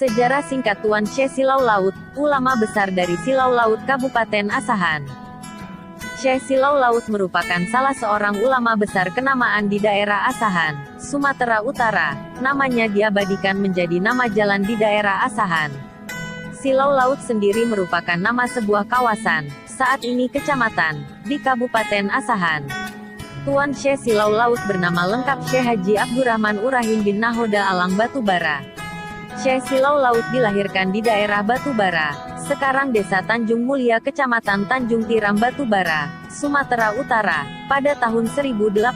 Sejarah singkat Tuan She Silau Laut, ulama besar dari Silau Laut Kabupaten Asahan. She Silau Laut merupakan salah seorang ulama besar kenamaan di daerah Asahan, Sumatera Utara. Namanya diabadikan menjadi nama jalan di daerah Asahan. Silau Laut sendiri merupakan nama sebuah kawasan, saat ini kecamatan, di Kabupaten Asahan. Tuan She Silau Laut bernama lengkap Syekh Haji Abdurrahman Urahim bin Nahoda Alang Batubara. Syekh Silau Laut dilahirkan di daerah Batubara, sekarang Desa Tanjung Mulia Kecamatan Tanjung Tiram Batubara, Sumatera Utara, pada tahun 1858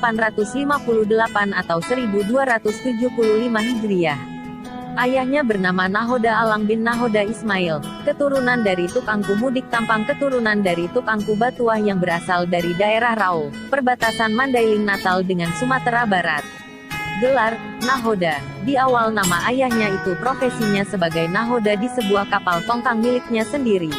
atau 1275 Hijriah. Ayahnya bernama Nahoda Alang bin Nahoda Ismail, keturunan dari Tukangku Mudik Tampang keturunan dari Tukangku Batuah yang berasal dari daerah Rau, perbatasan Mandailing Natal dengan Sumatera Barat. Gelar, Nahoda. Di awal nama ayahnya itu profesinya sebagai nahoda di sebuah kapal tongkang miliknya sendiri.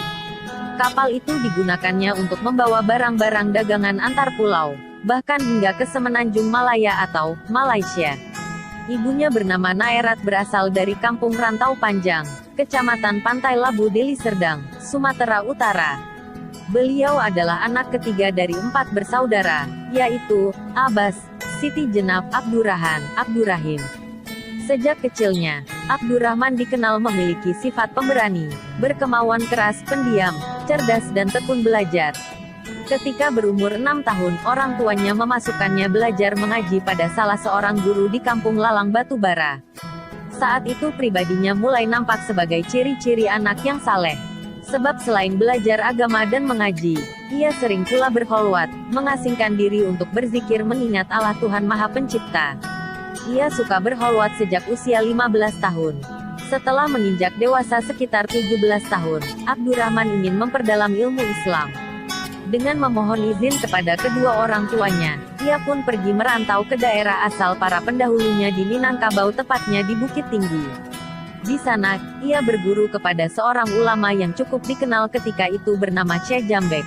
Kapal itu digunakannya untuk membawa barang-barang dagangan antar pulau, bahkan hingga ke Semenanjung Malaya atau Malaysia. Ibunya bernama Naerat berasal dari Kampung Rantau Panjang, Kecamatan Pantai Labu Deli Serdang, Sumatera Utara. Beliau adalah anak ketiga dari 4 bersaudara, yaitu Abbas, Siti Jenab, Abdurrahim. Sejak kecilnya, Abdurrahman dikenal memiliki sifat pemberani, berkemauan keras, pendiam, cerdas dan tekun belajar. Ketika berumur 6 tahun, orang tuanya memasukkannya belajar mengaji pada salah seorang guru di Kampung Lalang Batubara. Saat itu pribadinya mulai nampak sebagai ciri-ciri anak yang saleh. Sebab selain belajar agama dan mengaji, ia sering pula berkholwat, mengasingkan diri untuk berzikir mengingat Allah Tuhan Maha Pencipta. Ia suka berkholwat sejak usia 15 tahun. Setelah menginjak dewasa sekitar 17 tahun, Abdurrahman ingin memperdalam ilmu Islam. Dengan memohon izin kepada kedua orang tuanya, ia pun pergi merantau ke daerah asal para pendahulunya di Minangkabau, tepatnya di Bukit Tinggi. Di sana, ia berguru kepada seorang ulama yang cukup dikenal ketika itu bernama Syekh Jambek.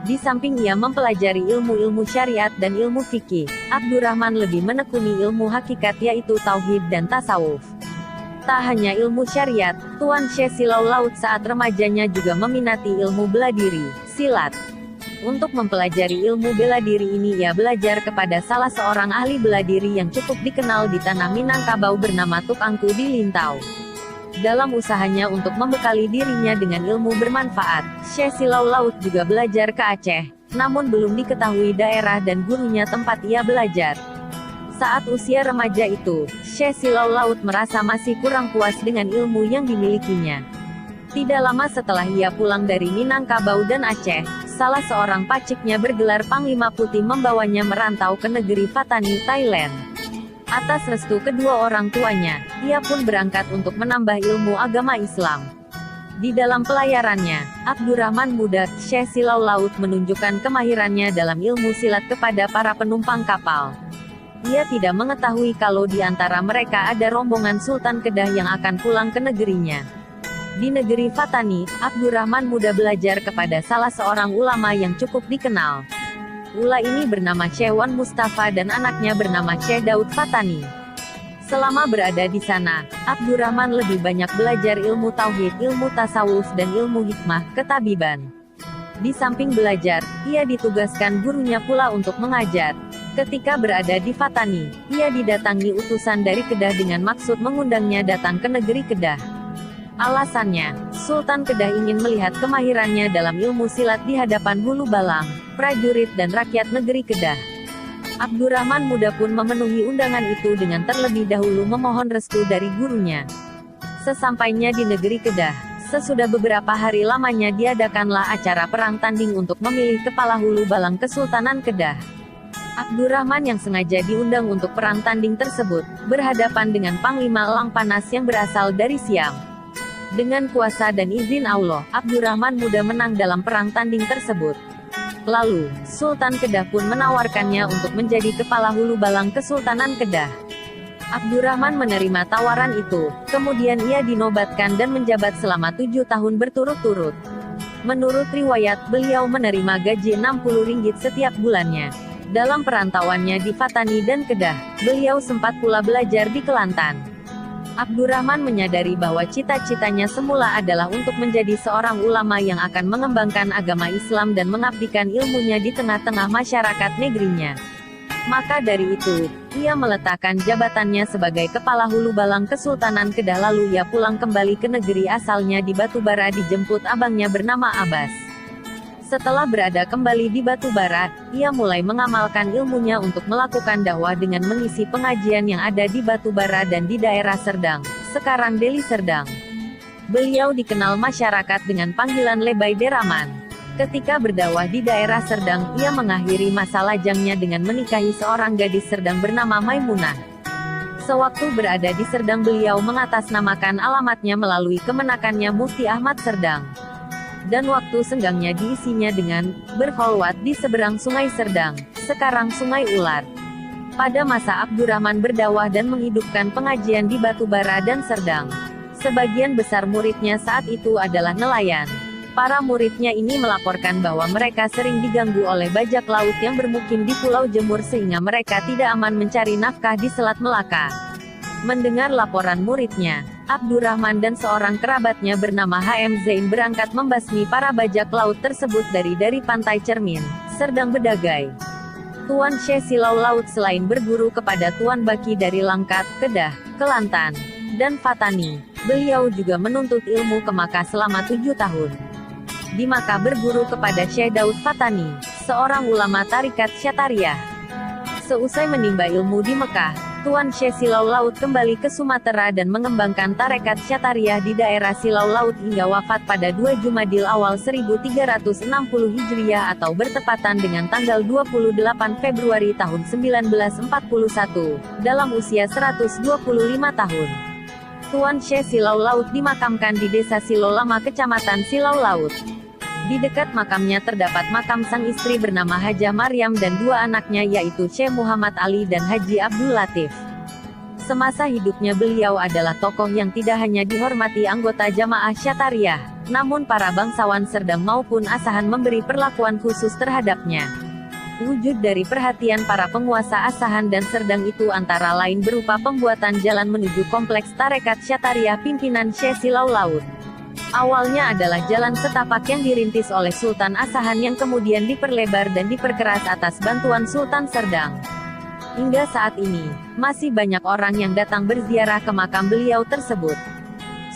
Di samping ia mempelajari ilmu-ilmu syariat dan ilmu fikih, Abdurrahman lebih menekuni ilmu hakikat yaitu tauhid dan tasawuf. Tak hanya ilmu syariat, Tuan She Silau Laut saat remajanya juga meminati ilmu bela diri, silat. Untuk mempelajari ilmu bela diri ini ia belajar kepada salah seorang ahli bela diri yang cukup dikenal di tanah Minangkabau bernama Tukangku di Lintau. Dalam usahanya untuk membekali dirinya dengan ilmu bermanfaat, Syekh Silau Laut juga belajar ke Aceh, namun belum diketahui daerah dan gurunya tempat ia belajar. Saat usia remaja itu, Syekh Silau Laut merasa masih kurang puas dengan ilmu yang dimilikinya. Tidak lama setelah ia pulang dari Minangkabau dan Aceh, salah seorang paciknya bergelar Panglima Putih membawanya merantau ke negeri Fatani, Thailand. Atas restu kedua orang tuanya, ia pun berangkat untuk menambah ilmu agama Islam. Di dalam pelayarannya, Abdurrahman muda Syekh Silau Laut menunjukkan kemahirannya dalam ilmu silat kepada para penumpang kapal. Ia tidak mengetahui kalau di antara mereka ada rombongan Sultan Kedah yang akan pulang ke negerinya. Di negeri Fatani, Abdurrahman muda belajar kepada salah seorang ulama yang cukup dikenal. Ula ini bernama Syekh Wan Mustafa dan anaknya bernama Syekh Daud Fatani. Selama berada di sana, Abdurrahman lebih banyak belajar ilmu tauhid, ilmu tasawuf dan ilmu hikmah, ketabiban. Di samping belajar, ia ditugaskan gurunya pula untuk mengajar. Ketika berada di Fatani, ia didatangi utusan dari Kedah dengan maksud mengundangnya datang ke negeri Kedah. Alasannya, Sultan Kedah ingin melihat kemahirannya dalam ilmu silat di hadapan hulu balang, prajurit dan rakyat negeri Kedah. Abdurrahman muda pun memenuhi undangan itu dengan terlebih dahulu memohon restu dari gurunya. Sesampainya di negeri Kedah, sesudah beberapa hari lamanya diadakanlah acara perang tanding untuk memilih kepala hulu balang Kesultanan Kedah. Abdurrahman yang sengaja diundang untuk perang tanding tersebut, berhadapan dengan Panglima Elang Panas yang berasal dari Siam. Dengan kuasa dan izin Allah, Abdurrahman muda menang dalam perang tanding tersebut. Lalu, Sultan Kedah pun menawarkannya untuk menjadi kepala hulu balang Kesultanan Kedah. Abdurrahman menerima tawaran itu, kemudian ia dinobatkan dan menjabat selama 7 tahun berturut-turut. Menurut riwayat, beliau menerima gaji Rp60 setiap bulannya. Dalam perantauannya di Fatani dan Kedah, beliau sempat pula belajar di Kelantan. Abdurrahman menyadari bahwa cita-citanya semula adalah untuk menjadi seorang ulama yang akan mengembangkan agama Islam dan mengabdikan ilmunya di tengah-tengah masyarakat negerinya. Maka dari itu, ia meletakkan jabatannya sebagai Kepala Hulu Balang Kesultanan Kedah lalu ia pulang kembali ke negeri asalnya di Batubara dijemput abangnya bernama Abbas. Setelah berada kembali di Batubara, ia mulai mengamalkan ilmunya untuk melakukan dakwah dengan mengisi pengajian yang ada di Batubara dan di daerah Serdang, sekarang Deli Serdang. Beliau dikenal masyarakat dengan panggilan Lebay Deraman. Ketika berdakwah di daerah Serdang, ia mengakhiri masa lajangnya dengan menikahi seorang gadis Serdang bernama Maimunah. Sewaktu berada di Serdang beliau mengatasnamakan alamatnya melalui kemenakannya Mufti Ahmad Serdang. Dan waktu senggangnya diisinya dengan berkholwat di seberang Sungai Serdang, sekarang Sungai Ular. Pada masa Abdurrahman berdakwah dan menghidupkan pengajian di Batubara dan Serdang, sebagian besar muridnya saat itu adalah nelayan. Para muridnya ini melaporkan bahwa mereka sering diganggu oleh bajak laut yang bermukim di Pulau Jemur sehingga mereka tidak aman mencari nafkah di Selat Melaka. Mendengar laporan muridnya, Abdurrahman dan seorang kerabatnya bernama HM Zain berangkat membasmi para bajak laut tersebut dari Pantai Cermin, Serdang Bedagai. Tuan Syekh Silau Laut selain berguru kepada Tuan Baki dari Langkat, Kedah, Kelantan, dan Fatani, beliau juga menuntut ilmu ke Makkah selama 7 tahun. Di Makkah berguru kepada Syekh Daud Fatani, seorang ulama tarikat Syatariyah. Seusai menimba ilmu di Mekah, Tuan Syekh Silau Laut kembali ke Sumatera dan mengembangkan tarekat Syatariyah di daerah Silau Laut hingga wafat pada 2 Jumadil Awal 1360 Hijriah atau bertepatan dengan tanggal 28 Februari tahun 1941, dalam usia 125 tahun. Tuan Syekh Silau Laut dimakamkan di Desa Silau Lama Kecamatan Silau Laut. Di dekat makamnya terdapat makam sang istri bernama Hajah Maryam dan 2 anaknya yaitu Syekh Muhammad Ali dan Haji Abdul Latif. Semasa hidupnya beliau adalah tokoh yang tidak hanya dihormati anggota jamaah Syatariyah, namun para bangsawan Serdang maupun Asahan memberi perlakuan khusus terhadapnya. Wujud dari perhatian para penguasa Asahan dan Serdang itu antara lain berupa pembuatan jalan menuju kompleks tarekat Syatariyah pimpinan Syekh Silau Laut. Awalnya adalah jalan setapak yang dirintis oleh Sultan Asahan yang kemudian diperlebar dan diperkeras atas bantuan Sultan Serdang. Hingga saat ini, masih banyak orang yang datang berziarah ke makam beliau tersebut.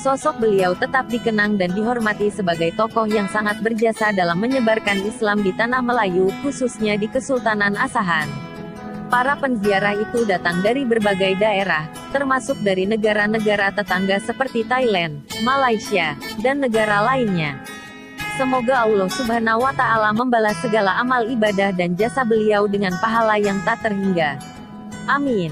Sosok beliau tetap dikenang dan dihormati sebagai tokoh yang sangat berjasa dalam menyebarkan Islam di tanah Melayu, khususnya di Kesultanan Asahan. Para penziarah itu datang dari berbagai daerah, termasuk dari negara-negara tetangga seperti Thailand, Malaysia, dan negara lainnya. Semoga Allah Subhanahu wa Ta'ala membalas segala amal ibadah dan jasa beliau dengan pahala yang tak terhingga. Amin.